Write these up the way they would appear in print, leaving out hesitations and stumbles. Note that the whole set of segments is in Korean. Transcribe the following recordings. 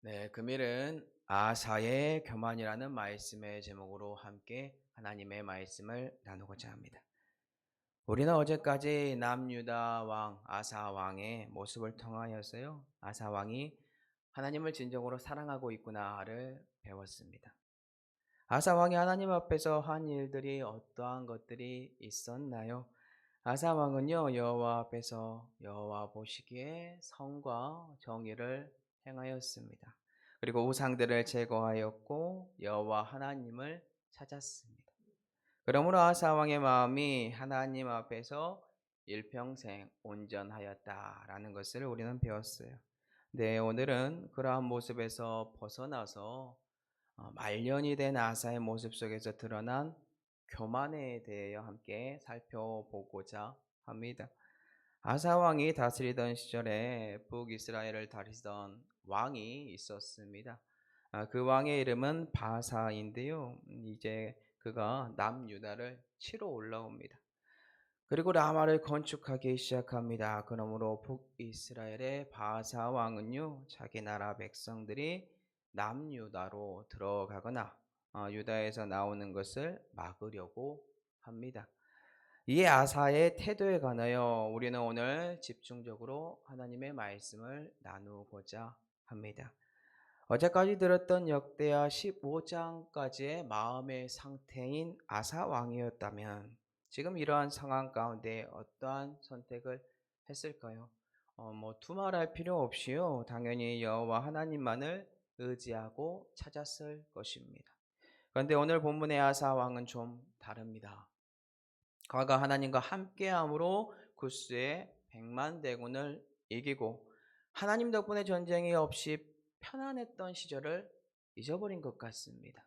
네, 금일은 아사의 교만이라는 말씀의 제목으로 함께 하나님의 말씀을 나누고자 합니다. 우리는 어제까지 남유다 왕 아사 왕의 모습을 통하여서요, 아사 왕이 하나님을 진정으로 사랑하고 있구나를 배웠습니다. 아사 왕이 하나님 앞에서 한 일들이 어떠한 것들이 있었나요? 아사 왕은요, 여호와 앞에서 여호와 보시기에 성과 정의를 행하였습니다. 그리고 우상들을 제거하였고 여호와 하나님을 찾았습니다. 그러므로 아사 왕의 마음이 하나님 앞에서 일평생 온전하였다라는 것을 우리는 배웠어요. 네, 오늘은 그러한 모습에서 벗어나서 말년이 된 아사의 모습 속에서 드러난 교만에 대하여 함께 살펴보고자 합니다. 아사 왕이 다스리던 시절에 북이스라엘을 다스리던 왕이 있었습니다. 그 왕의 이름은 바사인데요. 이제 그가 남유다를 치러 올라옵니다. 그리고 라마를 건축하기 시작합니다. 그러므로 북이스라엘의 바사 왕은요, 자기 나라 백성들이 남유다로 들어가거나 유다에서 나오는 것을 막으려고 합니다. 이 아사의 태도에 관하여 우리는 오늘 집중적으로 하나님의 말씀을 나누고자 합니다. 어제까지 들었던 역대하 15장까지의 마음의 상태인 아사 왕이었다면 지금 이러한 상황 가운데 어떠한 선택을 했을까요? 두말할 필요 없이요. 당연히 여호와 하나님만을 의지하고 찾았을 것입니다. 그런데 오늘 본문의 아사 왕은 좀 다릅니다. 그가 하나님과 함께함으로 구스의 100만 대군을 이기고 하나님 덕분에 전쟁이 없이 편안했던 시절을 잊어버린 것 같습니다.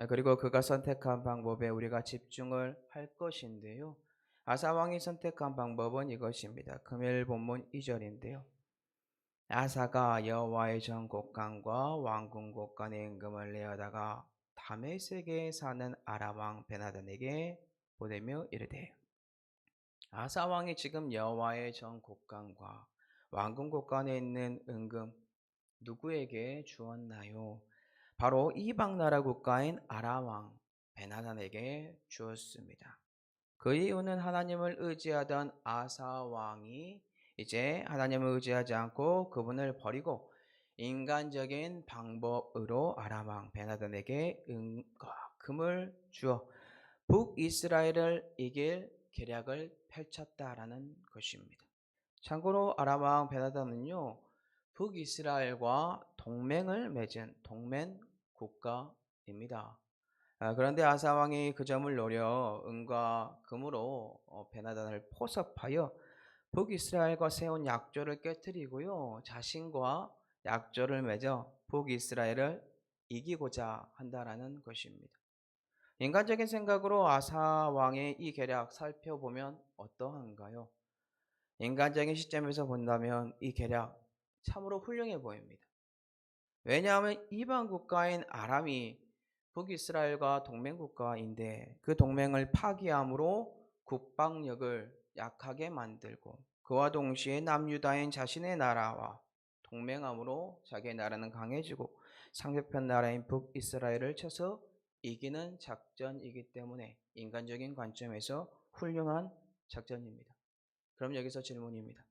그리고 그가 선택한 방법에 우리가 집중을 할 것인데요. 아사 왕이 선택한 방법은 이것입니다. 금일 본문 2절인데요. 아사가 여호와의 전 곳간과 왕궁 곳간의 임금을 내어다가 다메섹에 사는 아람 왕 베나단에게 보내며 이르되 아사 왕이 지금 여호와의 전 곳간과 왕궁 곳간에 있는 은금 누구에게 주었나요? 바로 이방 나라 국가인 아람 왕 베나단에게 주었습니다. 그 이유는 하나님을 의지하던 아사 왕이 이제 하나님을 의지하지 않고 그분을 버리고 인간적인 방법으로 아람 왕 베나단에게 은과 금을 주어 북이스라엘을 이길 계략을 펼쳤다라는 것입니다. 참고로 아람 왕 베나단은요, 북이스라엘과 동맹을 맺은 동맹 국가입니다. 그런데 아사 왕이 그 점을 노려 은과 금으로 베나단을 포섭하여 북이스라엘과 세운 약조를 깨뜨리고요, 자신과 약조를 맺어 북이스라엘을 이기고자 한다라는 것입니다. 인간적인 생각으로 아사 왕의 이 계략 살펴보면 어떠한가요? 인간적인 시점에서 본다면 이 계략 참으로 훌륭해 보입니다. 왜냐하면 이방 국가인 아람이 북이스라엘과 동맹 국가인데 그 동맹을 파기함으로 국방력을 약하게 만들고 그와 동시에 남유다인 자신의 나라와 동맹함으로 자기의 나라는 강해지고 상대편 나라인 북이스라엘을 쳐서 이기는 작전이기 때문에 인간적인 관점에서 훌륭한 작전입니다. 그럼 여기서 질문입니다.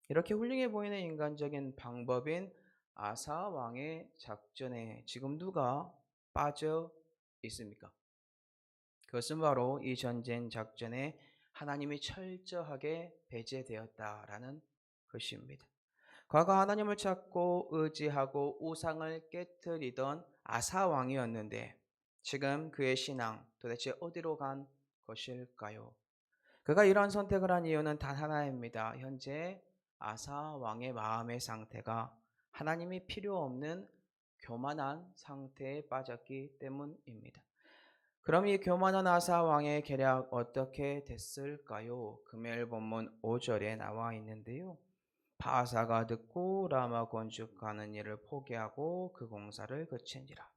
이렇게 훌륭해 보이는 인간적인 방법인 아사 왕의 작전에 지금 누가 빠져 있습니까? 그것은 바로 이 전쟁 작전에 하나님이 철저하게 배제되었다라는 것입니다. 과거 하나님을 찾고 의지하고 우상을 깨뜨리던 아사 왕이었는데 지금 그의 신앙 도대체 어디로 간 것일까요? 그가 이러한 선택을 한 이유는 단 하나입니다. 현재 아사 왕의 마음의 상태가 하나님이 필요 없는 교만한 상태에 빠졌기 때문입니다. 그럼 이 교만한 아사 왕의 계략 어떻게 됐을까요? 금요일 본문 5절에 나와 있는데요. 바사가 듣고 라마 건축하는 일을 포기하고 그 공사를 그친지라.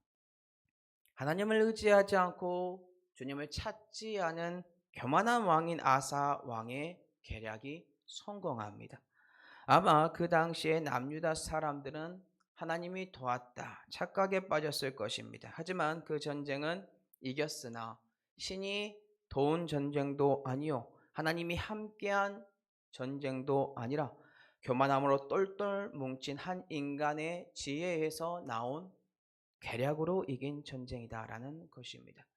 하나님을 의지하지 않고 주님을 찾지 않은 교만한 왕인 아사 왕의 계략이 성공합니다. 아마 그 당시에 남유다 사람들은 하나님이 도왔다 착각에 빠졌을 것입니다. 하지만 그 전쟁은 이겼으나 신이 도운 전쟁도 아니요 하나님이 함께한 전쟁도 아니라 교만함으로 똘똘 뭉친 한 인간의 지혜에서 나온 계략으로 이긴 전쟁이다라는 것입니다.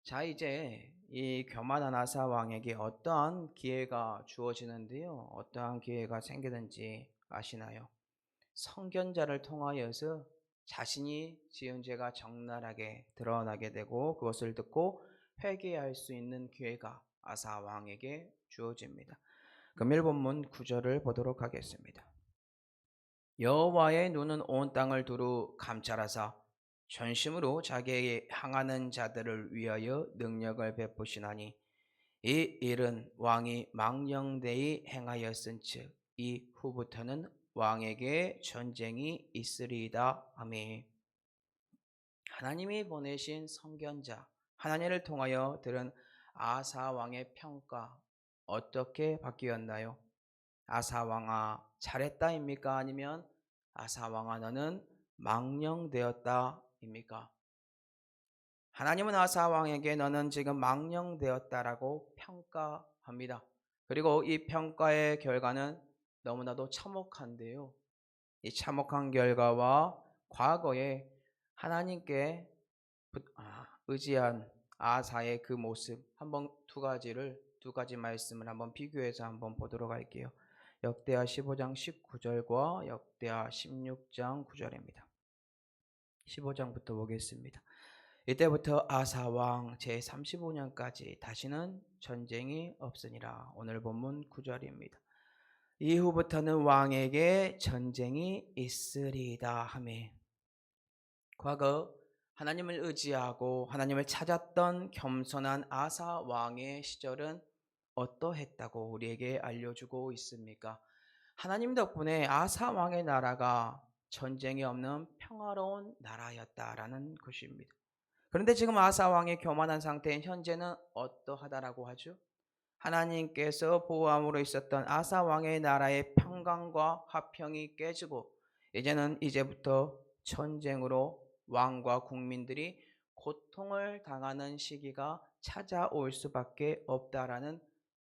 자, 이제 이 교만한 아사 왕에게 어떠한 기회가 주어지는데요. 어떠한 기회가 생기는지 아시나요? 선견자를 통하여서 자신이 지은 죄가 적나라하게 드러나게 되고 그것을 듣고 회개할 수 있는 기회가 아사 왕에게 주어집니다. 금일 본문 9절을 보도록 하겠습니다. 여호와의 눈은 온 땅을 두루 감찰하사 전심으로 자기에게 향하는 자들을 위하여 능력을 베푸시나니 이 일은 왕이 망령되이 행하였은즉 이후부터는 왕에게 전쟁이 있으리이다 하매 하나님이 보내신 선견자 하나님을 통하여 들은 아사 왕의 평가 어떻게 바뀌었나요? 아사 왕아 잘했다입니까? 아니면 아사 왕아 너는 망령되었다입니까? 하나님은 아사 왕에게 너는 지금 망령되었다라고 평가합니다. 그리고 이 평가의 결과는 너무나도 참혹한데요. 이 참혹한 결과와 과거에 하나님께 의지한 아사의 그 모습 한번 두 가지 말씀을 한번 비교해서 한번 보도록 할게요. 역대하 15장 19절과 역대하 16장 9절입니다. 15장부터 보겠습니다. 이때부터 아사 왕 제35년까지 다시는 전쟁이 없으니라. 오늘 본문 9절입니다. 이후부터는 왕에게 전쟁이 있으리이다 하매 과거 하나님을 의지하고 하나님을 찾았던 겸손한 아사 왕의 시절은 어떠했다고 우리에게 알려주고 있습니까? 하나님 덕분에 아사 왕의 나라가 전쟁이 없는 평화로운 나라였다라는 것입니다. 그런데 지금 아사 왕의 교만한 상태인 현재는 어떠하다라고 하죠? 하나님께서 보호함으로 있었던 아사 왕의 나라의 평강과 화평이 깨지고 이제부터 전쟁으로 왕과 국민들이 고통을 당하는 시기가 찾아올 수밖에 없다라는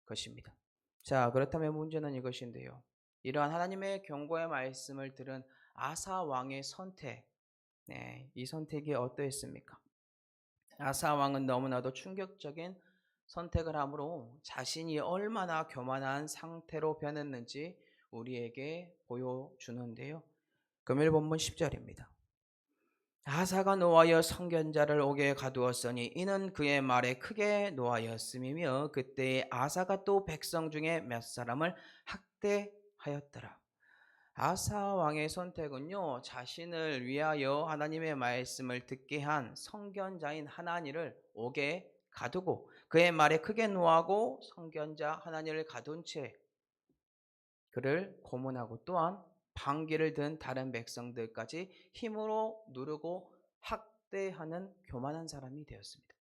것입니다. 자, 그렇다면 문제는 이것인데요. 이러한 하나님의 경고의 말씀을 들은 아사 왕의 선택, 이 선택이 어떠했습니까? 아사 왕은 너무나도 충격적인 선택을 하므로 자신이 얼마나 교만한 상태로 변했는지 우리에게 보여주는데요. 금일 본문 10절입니다. 아사가 노하여 선견자를 옥에 가두었으니 이는 그의 말에 크게 노하였음이며 그때에 아사가 또 백성 중에 몇 사람을 학대하였더라. 아사 왕의 선택은요, 자신을 위하여 하나님의 말씀을 듣게 한 선견자인 하나니를 옥에 가두고 그의 말에 크게 노하고 선견자 하나니를 가둔 채 그를 고문하고 또한 방귀를 든 다른 백성들까지 힘으로 누르고 학대하는 교만한 사람이 되었습니다.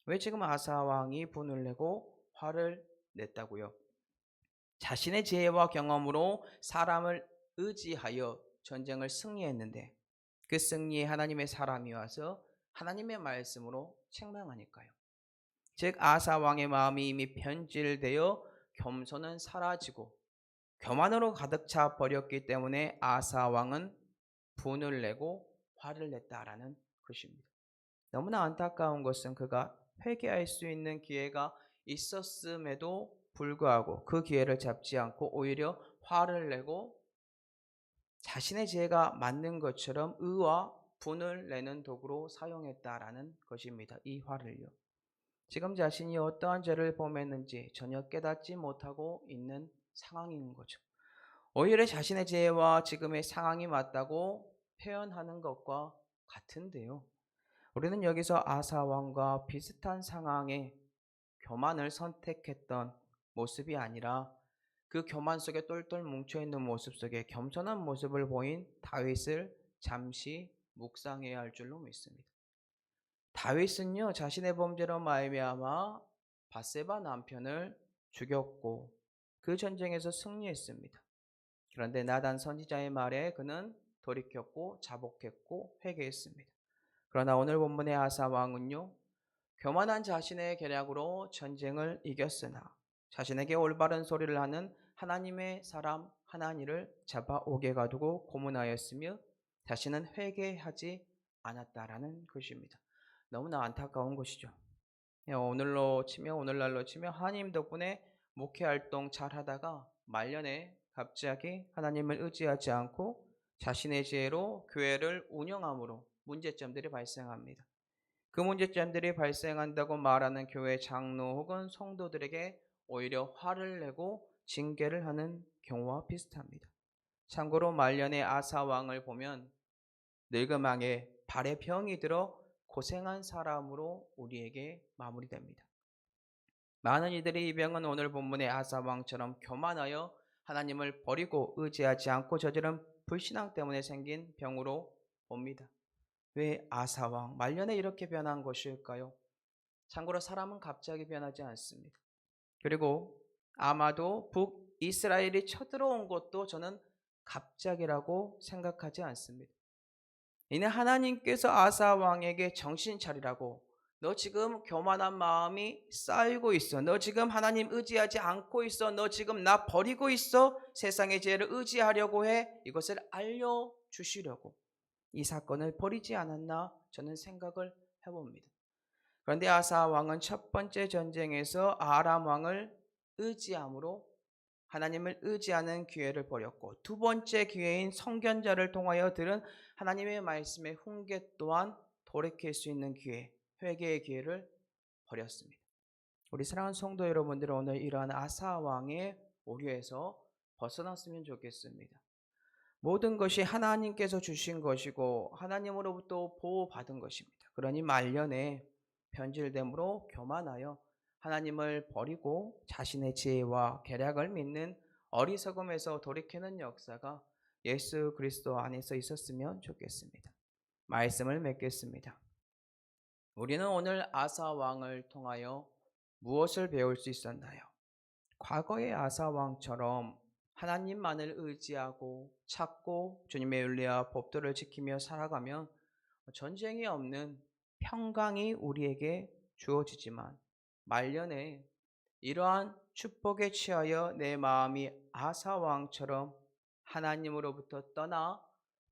왜 지금 아사 왕이 분을 내고 화를 냈다고요? 자신의 지혜와 경험으로 사람을 의지하여 전쟁을 승리했는데 그 승리에 하나님의 사람이 와서 하나님의 말씀으로 책망하니까요. 즉 아사 왕의 마음이 이미 변질되어 겸손은 사라지고 교만으로 가득 차 버렸기 때문에 아사 왕은 분을 내고 화를 냈다라는 것입니다. 너무나 안타까운 것은 그가 회개할 수 있는 기회가 있었음에도 불구하고 그 기회를 잡지 않고 오히려 화를 내고 자신의 지혜가 맞는 것처럼 의와 분을 내는 도구로 사용했다라는 것입니다. 이 화를요. 지금 자신이 어떠한 죄를 범했는지 전혀 깨닫지 못하고 있는 상황인 거죠. 오히려 자신의 지혜와 지금의 상황이 맞다고 표현하는 것과 같은데요. 우리는 여기서 아사 왕과 비슷한 상황에 교만을 선택했던 모습이 아니라 그 교만 속에 똘똘 뭉쳐있는 모습 속에 겸손한 모습을 보인 다윗을 잠시 묵상해야 할 줄로 믿습니다. 다윗은요 자신의 범죄로 말미암아 밧세바 남편을 죽였고 그 전쟁에서 승리했습니다. 그런데 나단 선지자의 말에 그는 돌이켰고 자복했고 회개했습니다. 그러나 오늘 본문의 아사 왕은요, 교만한 자신의 계략으로 전쟁을 이겼으나 자신에게 올바른 소리를 하는 하나님의 사람 하나니를 잡아오게 가두고 고문하였으며 자신은 회개하지 않았다라는 것입니다. 너무나 안타까운 것이죠. 오늘날로 치며 하나님 덕분에 목회 활동 잘 하다가 말년에 갑자기 하나님을 의지하지 않고 자신의 지혜로 교회를 운영함으로 문제점들이 발생합니다. 그 문제점들이 발생한다고 말하는 교회 장로 혹은 성도들에게 오히려 화를 내고 징계를 하는 경우와 비슷합니다. 참고로 말년의 아사 왕을 보면 늙음왕에 발에 병이 들어 고생한 사람으로 우리에게 마무리됩니다. 많은 이들이 이 병은 오늘 본문의 아사 왕처럼 교만하여 하나님을 버리고 의지하지 않고 저지른 불신앙 때문에 생긴 병으로 봅니다. 왜 아사 왕 말년에 이렇게 변한 것일까요? 참고로 사람은 갑자기 변하지 않습니다. 그리고 아마도 북이스라엘이 쳐들어온 것도 저는 갑자기라고 생각하지 않습니다. 이는 하나님께서 아사 왕에게 정신 차리라고, 너 지금 교만한 마음이 쌓이고 있어, 너 지금 하나님 의지하지 않고 있어, 너 지금 나 버리고 있어, 세상의 지혜를 의지하려고 해, 이것을 알려주시려고 이 사건을 벌이지 않았나 저는 생각을 해봅니다. 그런데 아사 왕은 첫 번째 전쟁에서 아람 왕을 의지함으로 하나님을 의지하는 기회를 버렸고, 두 번째 기회인 선견자를 통하여 들은 하나님의 말씀의 훈계 또한 돌이킬 수 있는 기회, 회개의 기회를 버렸습니다. 우리 사랑하는 성도 여러분들은 오늘 이러한 아사 왕의 오류에서 벗어났으면 좋겠습니다. 모든 것이 하나님께서 주신 것이고 하나님으로부터 보호받은 것입니다. 그러니 말년에 변질됨으로 교만하여 하나님을 버리고 자신의 지혜와 계략을 믿는 어리석음에서 돌이키는 역사가 예수 그리스도 안에서 있었으면 좋겠습니다. 말씀을 맺겠습니다. 우리는 오늘 아사 왕을 통하여 무엇을 배울 수 있었나요? 과거의 아사 왕처럼 하나님만을 의지하고 찾고 주님의 윤리와 법도를 지키며 살아가면 전쟁이 없는 평강이 우리에게 주어지지만, 말년에 이러한 축복에 취하여 내 마음이 아사 왕처럼 하나님으로부터 떠나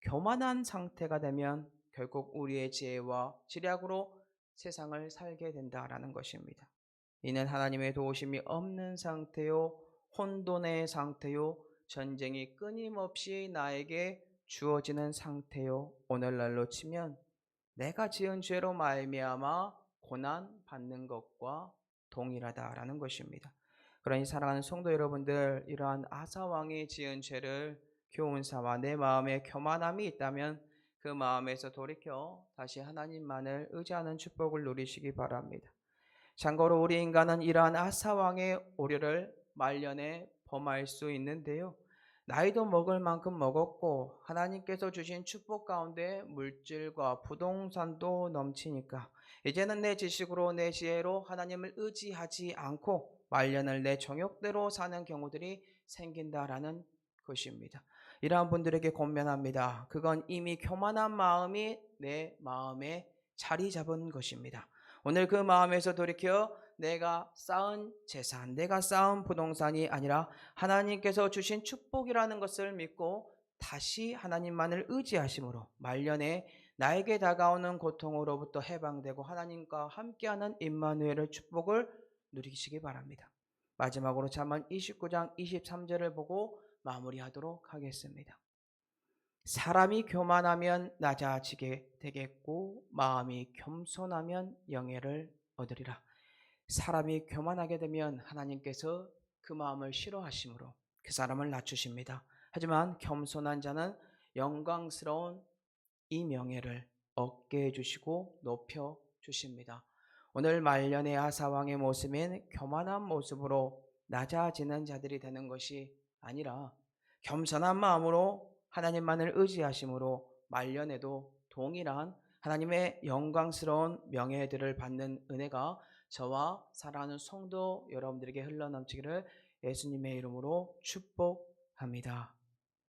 교만한 상태가 되면 결국 우리의 지혜와 지략으로 세상을 살게 된다라는 것입니다. 이는 하나님의 도우심이 없는 상태요, 혼돈의 상태요, 전쟁이 끊임없이 나에게 주어지는 상태요, 오늘날로 치면 내가 지은 죄로 말미암아 고난 받는 것과 동일하다라는 것입니다. 그러니 사랑하는 성도 여러분들, 이러한 아사 왕이 지은 죄를 교훈 삼아 내 마음에 교만함이 있다면 그 마음에서 돌이켜 다시 하나님만을 의지하는 축복을 누리시기 바랍니다. 참고로 우리 인간은 이러한 아사 왕의 오류를 말년에 범할 수 있는데요, 나이도 먹을 만큼 먹었고 하나님께서 주신 축복 가운데 물질과 부동산도 넘치니까 이제는 내 지식으로 내 지혜로 하나님을 의지하지 않고 말년을 내 정욕대로 사는 경우들이 생긴다라는 것입니다. 이러한 분들에게 권면합니다. 그건 이미 교만한 마음이 내 마음에 자리 잡은 것입니다. 오늘 그 마음에서 돌이켜 내가 쌓은 재산, 내가 쌓은 부동산이 아니라 하나님께서 주신 축복이라는 것을 믿고 다시 하나님만을 의지하심으로 말년에 나에게 다가오는 고통으로부터 해방되고 하나님과 함께하는 임마누엘의 축복을 누리시기 바랍니다. 마지막으로 잠언 29장 23절을 보고 마무리하도록 하겠습니다. 사람이 교만하면 낮아지게 되겠고 마음이 겸손하면 영예를 얻으리라. 사람이 교만하게 되면 하나님께서 그 마음을 싫어하심으로 그 사람을 낮추십니다. 하지만 겸손한 자는 영광스러운 이 명예를 얻게 해주시고 높여주십니다. 오늘 말년의 아사왕의 모습인 교만한 모습으로 낮아지는 자들이 되는 것이 아니라 겸손한 마음으로 하나님만을 의지하심으로 말년에도 동일한 하나님의 영광스러운 명예들을 받는 은혜가 저와 사랑하는 성도 여러분들에게 흘러넘치기를 예수님의 이름으로 축복합니다.